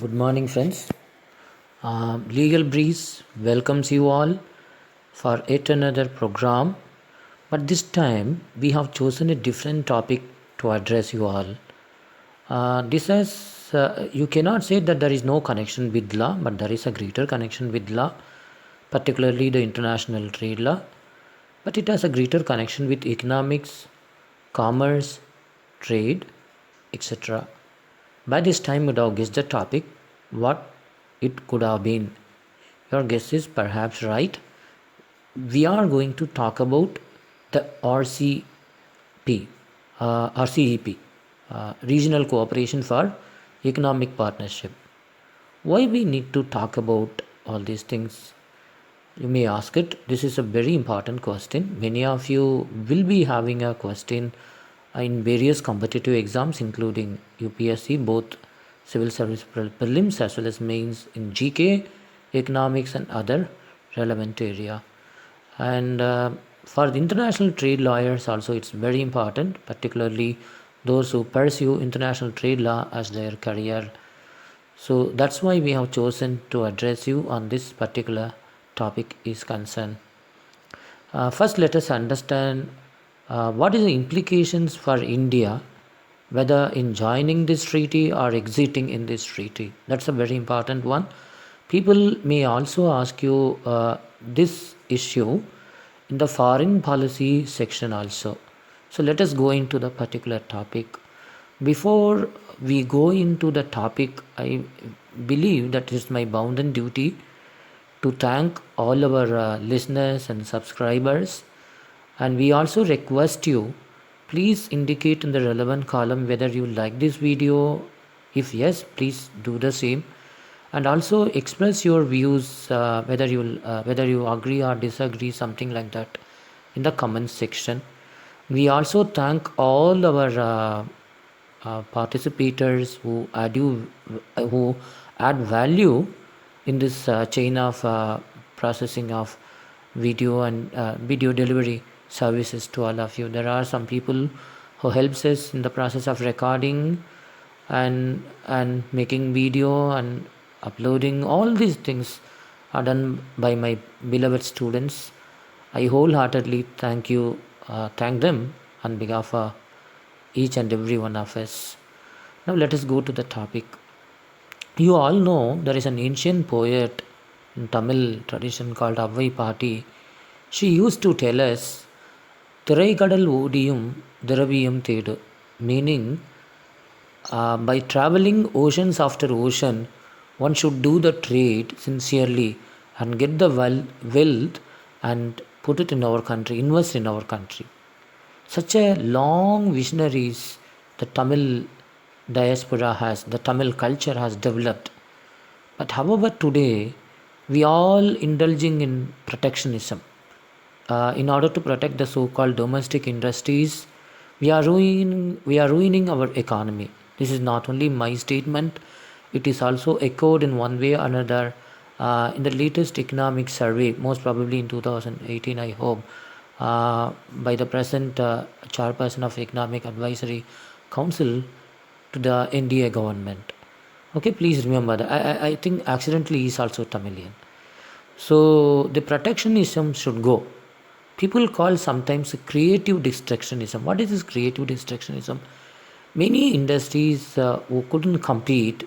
Good morning, friends. Legal Breeze welcomes you all for yet another program. But this time we have chosen a different topic to address you all. This is, you cannot say that there is no connection with law, but there is a greater connection with law, particularly the international trade law. But it has a greater connection with economics, commerce, trade, etc. By this time, you would have guessed the topic, what it could have been. Your guess is perhaps right. We are going to talk about the RCEP, Regional Cooperation for Economic Partnership. Why we need to talk about all these things? You may ask it. This is a very important question. Many of you will be having a question in various competitive exams, including UPSC, both civil service prelims as well as mains in GK, economics, and other relevant area. And for the international trade lawyers, also it's very important, particularly those who pursue international trade law as their career. So that's why we have chosen to address you on this particular topic is concerned. First, let us understand what is the implications for India, whether in joining this treaty or exiting in this treaty. That's a very important one. People may also ask you this issue in the foreign policy section also. So let us go into the particular topic. Before we go into the topic, I believe that it is my bounden duty to thank all our listeners and subscribers. And we also request you, please indicate in the relevant column whether you like this video. If yes, please do the same. And also express your views, whether you agree or disagree, something like that, in the comments section. We also thank all our participators who add value in this chain of processing of video and video delivery services to all of you. There are some people who helps us in the process of recording and making video and uploading. All these things are done by my beloved students. I wholeheartedly thank them on behalf of each and every one of us. Now let us go to the topic. You all know there is an ancient poet in Tamil tradition called Avvai Patti. She used to tell us, Thiraikadal Odiyum Diraviyam Thedu, meaning by traveling oceans after ocean, one should do the trade sincerely and get the wealth and put it in our country, invest in our country. Such a long visionaries the Tamil diaspora has, the Tamil culture has developed. But however, today we all indulging in protectionism. In order to protect the so-called domestic industries, we are ruining our economy. This is not only my statement; it is also echoed in one way or another in the latest economic survey, most probably in 2018, I hope, by the present chairperson of Economic Advisory Council to the NDA government. Okay, please remember that. I think accidentally he is also Tamilian. So the protectionism should go. People call sometimes creative destructionism. What is this creative destructionism? Many industries who couldn't compete,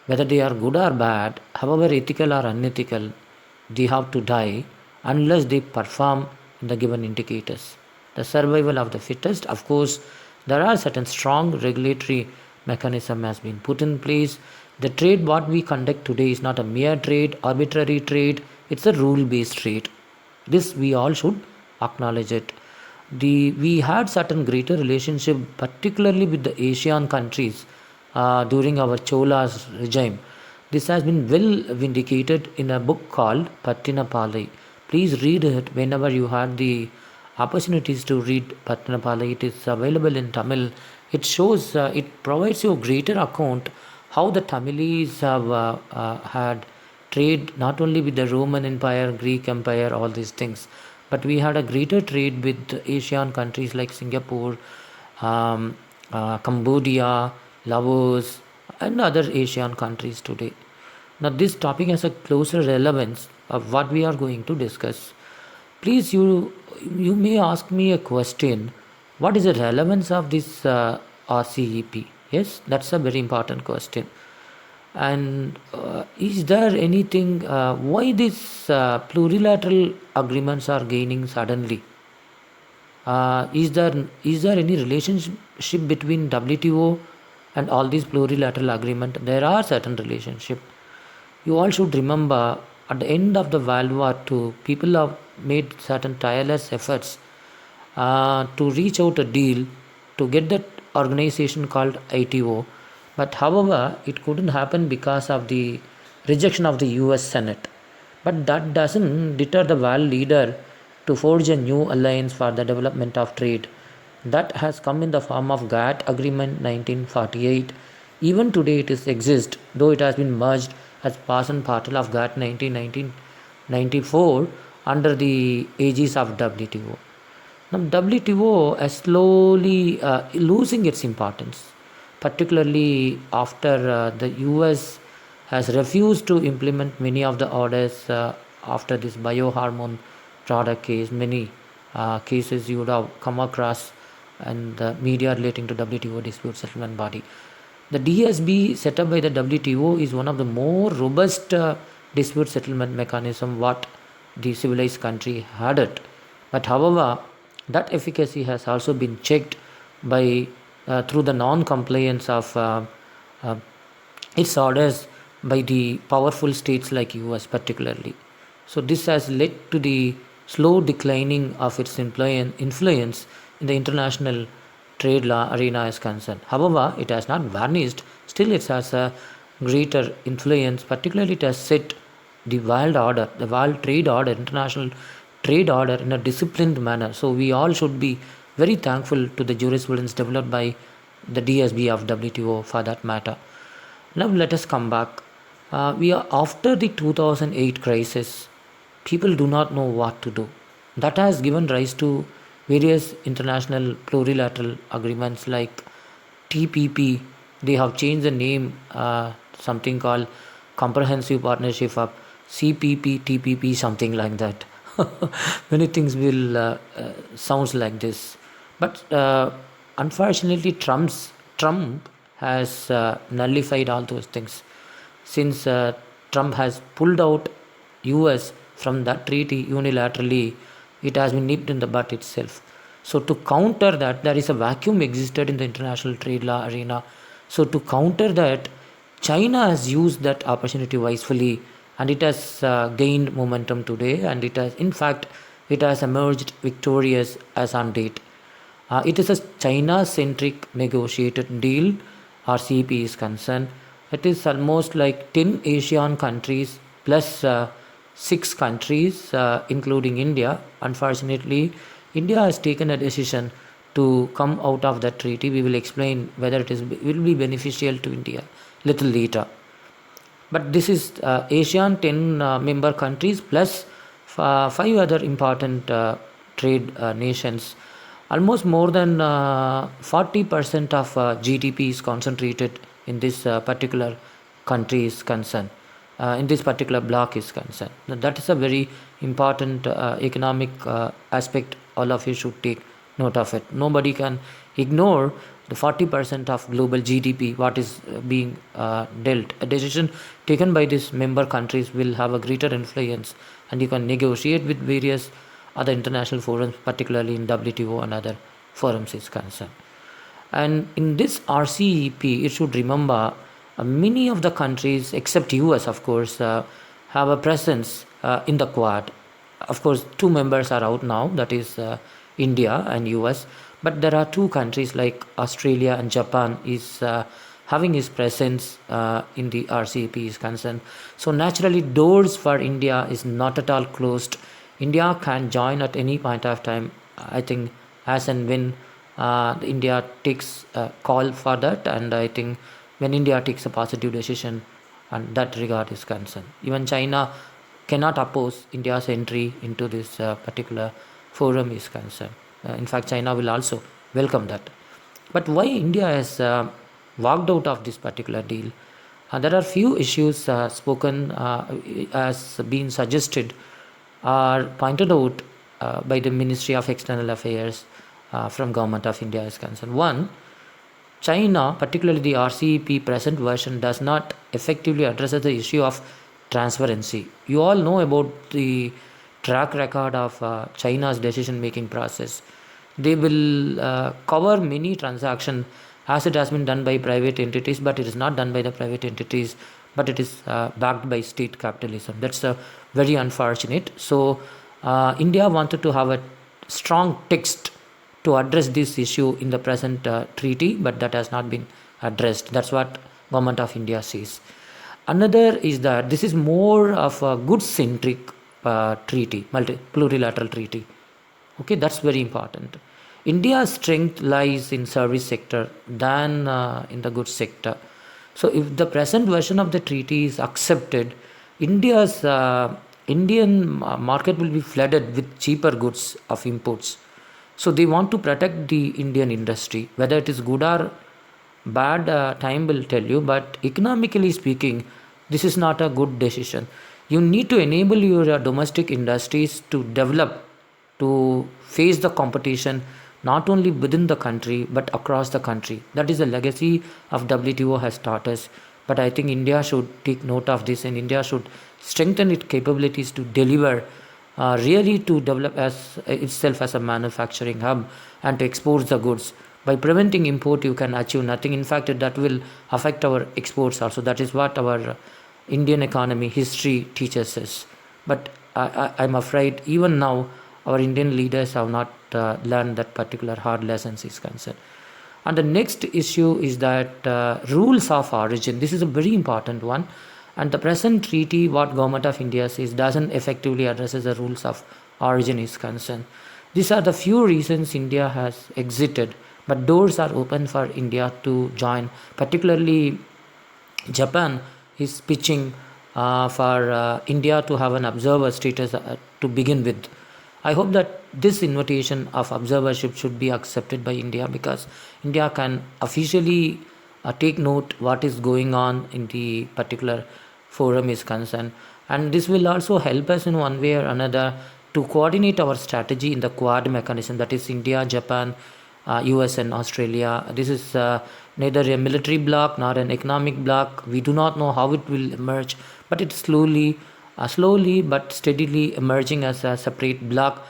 whether they are good or bad, however ethical or unethical, they have to die unless they perform in the given indicators. The survival of the fittest, of course, there are certain strong regulatory mechanism has been put in place. The trade what we conduct today is not a mere trade, arbitrary trade, it's a rule-based trade. This we all should acknowledge it. We had certain greater relationship, particularly with the Asian countries during our Chola's regime. This has been well vindicated in a book called Pattinapalai. Please read it whenever you had the opportunities to read Pattinapalai. It is available in Tamil. It shows, it provides you a greater account how the Tamilis have had trade not only with the Roman Empire, Greek Empire, all these things, but we had a greater trade with Asian countries like Singapore, Cambodia, Laos, and other Asian countries today. Now, this topic has a closer relevance of what we are going to discuss. Please, you may ask me a question. What is the relevance of this RCEP? Yes, that's a very important question. And is there anything? Why these plurilateral agreements are gaining suddenly? Is there any relationship between WTO and all these plurilateral agreement? There are certain relationship. You all should remember at the end of the World War II, people have made certain tireless efforts to reach out a deal to get that organization called ITO. But however, it couldn't happen because of the rejection of the US Senate. But that doesn't deter the world leader to forge a new alliance for the development of trade. That has come in the form of GATT Agreement 1948. Even today it is exists, though it has been merged as part and parcel of GATT 1994 under the aegis of WTO. Now, WTO is slowly losing its importance, particularly after the US has refused to implement many of the orders after this biohormone product case. Many cases you would have come across and the media relating to WTO dispute settlement body. The DSB set up by the WTO is one of the more robust dispute settlement mechanism what the civilized country had it. But however, that efficacy has also been checked by through the non-compliance of uh, its orders by the powerful states like US particularly. So this has led to the slow declining of its influence in the international trade law arena is concerned. However, it has not vanished. Still, it has a greater influence. Particularly, it has set the world order, the world trade order, international trade order in a disciplined manner. So we all should be very thankful to the jurisprudence developed by the DSB of WTO for that matter. Now let us come back. We are after the 2008 crisis. People do not know what to do. That has given rise to various international plurilateral agreements like TPP. They have changed the name, something called Comprehensive Partnership of CPP, TPP, something like that. Many things will sounds like this, but unfortunately, Trump has nullified all those things since Trump has pulled out US from that treaty unilaterally. It has been nipped in the butt itself. So to counter that, there is a vacuum existed in the international trade law arena. So to counter that, China has used that opportunity wisely, and it has gained momentum today, and it has, in fact, it has emerged victorious as on date. It is a China-centric negotiated deal, RCEP is concerned. It is almost like 10 Asian countries plus 6 countries, including India. Unfortunately, India has taken a decision to come out of that treaty. We will explain whether it will be beneficial to India little later. But this is ASEAN 10 member countries plus 5 other important trade nations. Almost more than 40% of GDP is concentrated in this particular country is concerned. In this particular block is concerned. Now, that is a very important economic aspect. All of you should take note of it. Nobody can ignore the 40% of global GDP, what is being dealt. A decision taken by these member countries will have a greater influence, and you can negotiate with various other international forums, particularly in WTO and other forums is concerned. And in this RCEP, you should remember many of the countries, except US, of course, have a presence in the Quad. Of course, 2 members are out now, that is India and US. But there are 2 countries like Australia and Japan is having its presence in the RCEP is concerned. So naturally, doors for India is not at all closed. India can join at any point of time. I think as and when India takes a call for that, and I think when India takes a positive decision and that regard is concerned. Even China cannot oppose India's entry into this particular forum is concerned. In fact, China will also welcome that. But why India has walked out of this particular deal. There are few issues spoken as been suggested or pointed out by the Ministry of External Affairs from Government of India is concerned. One, China, particularly the RCEP present version, does not effectively address the issue of transparency. You all know about the track record of China's decision making process. They will cover many transactions as it has been done by private entities, but it is not done by the private entities, but it is backed by state capitalism. That's very unfortunate. So, India wanted to have a strong text to address this issue in the present treaty, but that has not been addressed. That's what Government of India says. Another is that this is more of a good-centric treaty, plurilateral treaty. Okay, that's very important. India's strength lies in service sector than in the goods sector. So if the present version of the treaty is accepted, India's Indian market will be flooded with cheaper goods of imports. So they want to protect the Indian industry. Whether it is good or bad, time will tell you. But economically speaking, this is not a good decision. You need to enable your domestic industries to develop, to face the competition not only within the country but across the country. That is the legacy of WTO has taught us. But I think India should take note of this, and India should strengthen its capabilities to deliver, really to develop as itself as a manufacturing hub and to export the goods. By preventing import, you can achieve nothing. In fact, that will affect our exports also. That is what our Indian economy history teaches us. But I'm afraid even now our Indian leaders have not learned that particular hard lessons is concerned. And the next issue is that rules of origin. This is a very important one. And the present treaty, what Government of India says, doesn't effectively address the rules of origin is concerned. These are the few reasons India has exited, but doors are open for India to join. Particularly, Japan is pitching for India to have an observer status to begin with. I hope that this invitation of observership should be accepted by India, because India can officially take note what is going on in the particular forum is concerned, and this will also help us in one way or another to coordinate our strategy in the Quad mechanism, that is India, Japan, US and Australia. This is neither a military bloc nor an economic bloc. We do not know how it will emerge, but it's slowly but steadily emerging as a separate bloc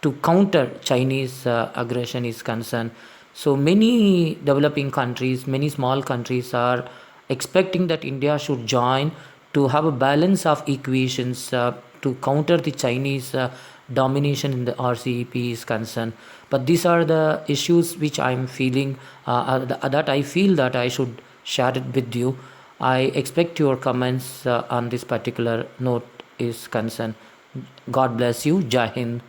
to counter Chinese aggression is concerned. So many developing countries, many small countries are expecting that India should join to have a balance of equations to counter the Chinese domination in the RCEP is concerned. But these are the issues which I'm feeling that I feel that I should share it with you. I expect your comments on this particular note is concerned. God bless you. Jai Hind.